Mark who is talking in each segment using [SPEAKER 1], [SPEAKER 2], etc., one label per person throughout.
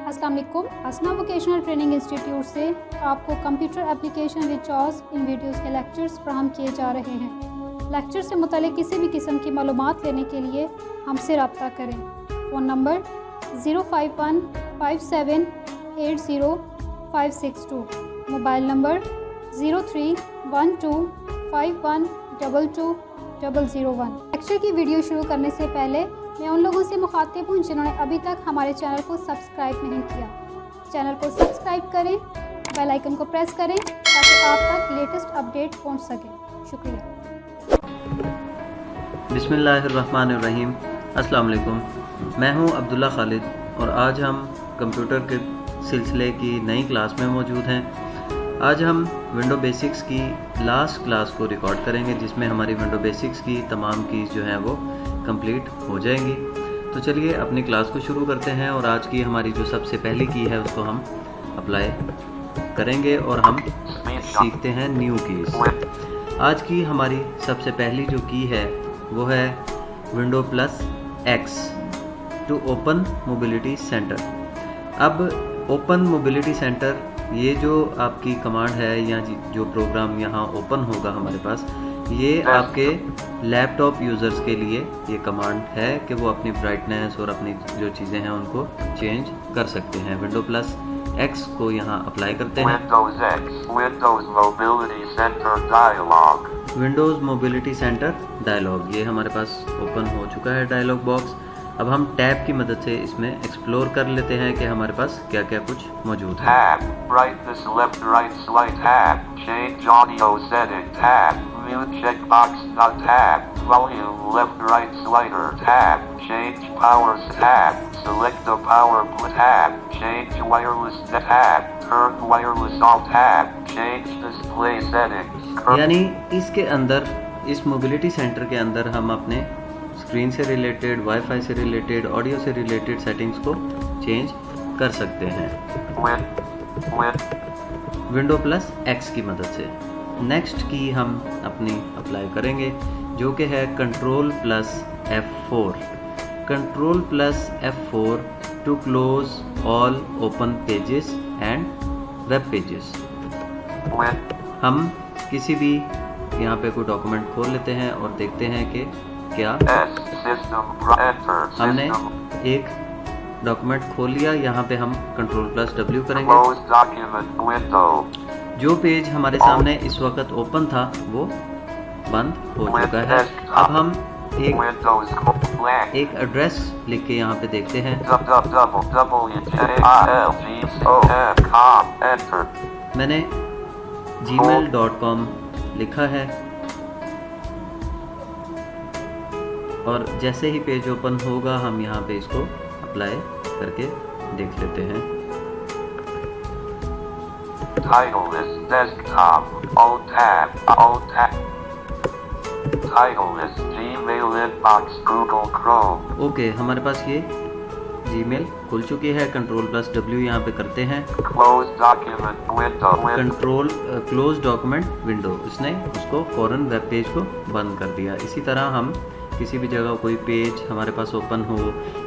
[SPEAKER 1] अस्सलाम वालेकुम। असना वोकेशनल ट्रेनिंग इंस्टीट्यूट से आपको computer application with choice in videos के लेक्चर्स फराहम किए जा रहे हैं। लेक्चर से मुतालिक किसी भी किस्म की मालूमात लेने के लिए हमसे रब्ता करें। Phone number 05157805562, mobile number 0312512201। Lecture की वीडियो शुरू करने से पहले मैं उन लोगों से मुखातिब हूँ जिन्होंने अभी तक हमारे चैनल को सब्सक्राइब नहीं किया। चैनल को सब्सक्राइब करें, बेल आइकन को प्रेस करें ताकि आप तक लेटेस्ट अपडेट पहुँच सके। शुक्रिया।
[SPEAKER 2] बिस्मिल्लाहिर्रहमानिर्रहीम। अस्सलाम वालेकुम। मैं हूं अब्दुल्ला खालिद और आज हम कंप्यूटर के सिलसिले की नई क्लास में मौजूद हैं। आज हम विंडो बेसिक्स की लास्ट क्लास को रिकॉर्ड करेंगे जिसमें हमारी विंडो बेसिक्स की तमाम कीज़ जो हैं वो कंप्लीट हो जाएंगी। तो चलिए अपनी क्लास को शुरू करते हैं और आज की हमारी जो सबसे पहली की है उसको हम अप्लाई करेंगे और हम सीखते हैं न्यू कीज़। आज की हमारी सबसे पहली जो की है वो है window plus X to open mobility centre. अब ओपन मोबिलिटी सेंटर ये जो आपकी कमांड है या जो प्रोग्राम यहाँ ओपन होगा हमारे पास, ये आपके लैपटॉप यूज़र्स के लिए ये कमांड है कि वो अपनी ब्राइटनेस और अपनी जो चीज़ें हैं उनको चेंज कर सकते हैं। विंडो प्लस एक्स को यहाँ अप्लाई करते हैं। विंडोज़ मोबिलिटी सेंटर डायलॉग ये हमारे पास ओपन हो चुका है डायलॉग बॉक्स। अब हम टैब की मदद से इसमें एक्सप्लोर कर लेते हैं कि हमारे पास क्या क्या कुछ मौजूद है।
[SPEAKER 3] brightness left right slide tab, change audio setting tab, mute checkbox not tab, volume left right slider tab, change powers tab, select the power tab, change wireless tab, turn wireless off tab, change display settings।
[SPEAKER 2] यानी इसके अंदर इस mobility centre के अंदर हम अपने screen से related, wifi से रिलेटेड, ऑडियो से रिलेटेड सेटिंग्स को चेंज कर सकते हैं विंडो प्लस एक्स की मदद से। नेक्स्ट की हम अपनी अप्लाई करेंगे जो कि है control plus F4। Control plus F4 to close all open pages and web pages. हम किसी भी यहाँ पे कोई डॉक्यूमेंट खोल लेते हैं और देखते हैं कि क्या हमने एक डॉक्यूमेंट खोल लिया। यहाँ पे हम कंट्रोल प्लस W करेंगे। जो पेज हमारे सामने इस वक्त ओपन था वो बंद हो चुका है। अब हम एक एड्रेस लिख के यहाँ पे देखते हैं। मैंने gmail.com लिखा है और जैसे ही पेज ओपन होगा हम यहाँ पे इसको अप्लाई करके देख लेते हैं।
[SPEAKER 3] Title is desktop, alt tab, alt tab. Title is Gmail inbox, Google Chrome।
[SPEAKER 2] Okay, हमारे पास ये जीमेल खुल चुकी है। कंट्रोल प्लस W यहाँ पे करते हैं।
[SPEAKER 3] Close document window।
[SPEAKER 2] Control close document window, इसने उसको फौरन वेब पेज को बंद कर दिया। इसी तरह हम किसी भी जगह कोई पेज हमारे पास ओपन हो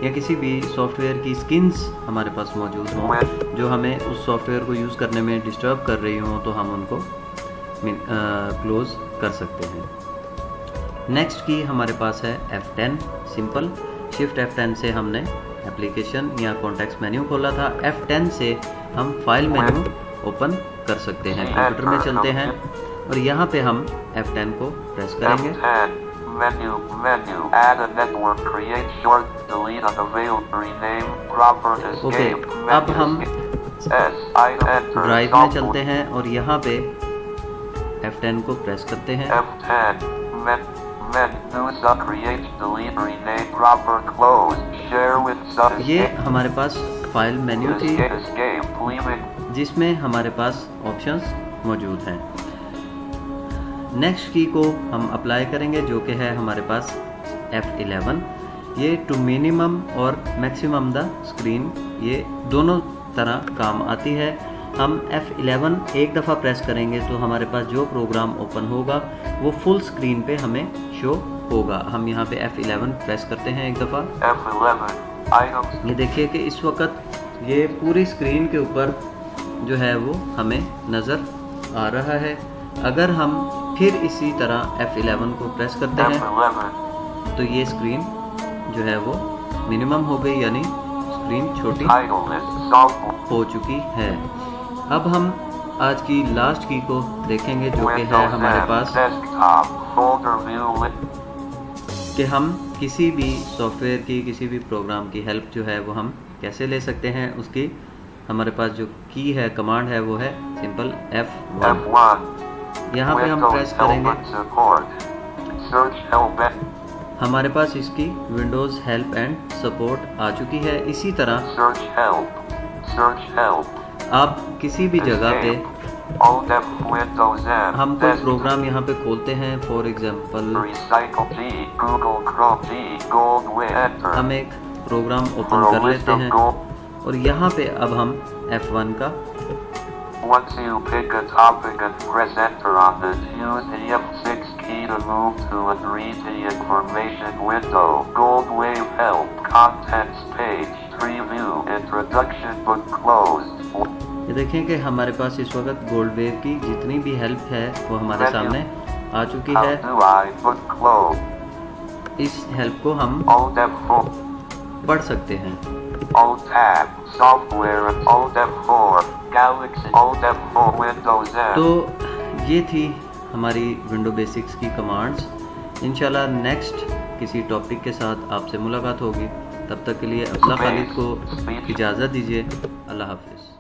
[SPEAKER 2] या किसी भी सॉफ्टवेयर की स्किन्स हमारे पास मौजूद हों जो हमें उस सॉफ्टवेयर को यूज़ करने में डिस्टर्ब कर रही हों तो हम उनको क्लोज कर सकते हैं। नेक्स्ट की हमारे पास है F10 सिंपल। शिफ्ट F10 से हमने एप्लीकेशन या कॉन्टेक्स्ट मेन्यू खोला था। F10 से हम फाइल मेन्यू ओपन कर सकते हैं। कंप्यूटर में चलते हैं और यहाँ पे हम F10 को प्रेस करेंगे।
[SPEAKER 3] Menu, add a network, create short, delete unavailable, rename, proper escape।
[SPEAKER 2] अब हम ड्राइव में चलते हैं और यहाँ पे F10 को प्रेस करते हैं।
[SPEAKER 3] F10 create, delete, rename, proper, close, share with others।
[SPEAKER 2] ये हमारे पास फाइल मेन्यू थी जिसमें हमारे पास ऑप्शंस मौजूद हैं। नेक्स्ट की को हम अप्लाई करेंगे जो कि है हमारे पास F11। ये टू मिनिमम और मैक्सिमम द स्क्रीन, ये दोनों तरह काम आती है। हम F11 एक दफ़ा प्रेस करेंगे तो हमारे पास जो प्रोग्राम ओपन होगा वो फुल स्क्रीन पे हमें शो होगा। हम यहाँ पे F11 प्रेस करते हैं एक दफ़ा।
[SPEAKER 3] F11
[SPEAKER 2] ये देखिए कि इस वक्त ये पूरी स्क्रीन के ऊपर जो है वो हमें नज़र आ रहा है। अगर हम फिर इसी तरह F11 को प्रेस करते हैं
[SPEAKER 3] F11.
[SPEAKER 2] तो ये स्क्रीन जो है वो मिनिमम हो गई, यानी स्क्रीन छोटी
[SPEAKER 3] Title list. Solve.
[SPEAKER 2] हो चुकी है। अब हम आज की लास्ट की को देखेंगे जो कि है
[SPEAKER 3] Windows
[SPEAKER 2] हमारे
[SPEAKER 3] M.
[SPEAKER 2] पास
[SPEAKER 3] Desktop. Folder view list.
[SPEAKER 2] कि हम किसी भी सॉफ्टवेयर की, किसी भी प्रोग्राम की हेल्प जो है वो हम कैसे ले सकते हैं। उसकी हमारे पास जो की है, कमांड है, वो है सिंपल F1।
[SPEAKER 3] F1.
[SPEAKER 2] यहाँ पे हम
[SPEAKER 3] Windows
[SPEAKER 2] प्रेस करेंगे,
[SPEAKER 3] help and support. Search help and
[SPEAKER 2] हमारे पास इसकी विंडोज़ हेल्प एंड सपोर्ट आ चुकी है। इसी तरह
[SPEAKER 3] search help. Search help.
[SPEAKER 2] आप किसी भी जगह पे
[SPEAKER 3] Alt F Windows M.
[SPEAKER 2] हम कोई
[SPEAKER 3] Desktop.
[SPEAKER 2] प्रोग्राम यहाँ पे खोलते हैं, for example
[SPEAKER 3] Recycle G. Google Chrome G. Gold with enter.
[SPEAKER 2] हम एक प्रोग्राम
[SPEAKER 3] For
[SPEAKER 2] ओपन
[SPEAKER 3] a
[SPEAKER 2] कर
[SPEAKER 3] list
[SPEAKER 2] लेते
[SPEAKER 3] of
[SPEAKER 2] हैं
[SPEAKER 3] gold.
[SPEAKER 2] और यहाँ पे अब हम F1 का
[SPEAKER 3] Once you pick a topic and press enter on it, use the F6 key to move to and read the information window. Gold Wave Help. Contents page. Preview. Introduction book closed.
[SPEAKER 2] ये देखें कि हमारे पास इस वक्त gold wave की जितनी भी help है वो हमारे सामने आ चुकी
[SPEAKER 3] How
[SPEAKER 2] है।
[SPEAKER 3] do I book close?
[SPEAKER 2] इस हेल्प को हम
[SPEAKER 3] Alt F4.
[SPEAKER 2] पढ़ सकते हैं।
[SPEAKER 3] Alt Tab. Software. Alt F4. Galaxy. Alt F4. Windows M.
[SPEAKER 2] तो ये थी हमारी विंडो बेसिक्स की कमांड्स। इंशाल्लाह नेक्स्ट किसी टॉपिक के साथ आपसे मुलाकात होगी। तब तक के लिए अब्दुल्ला खालिद को इजाज़त दीजिए। अल्लाह हाफिज़।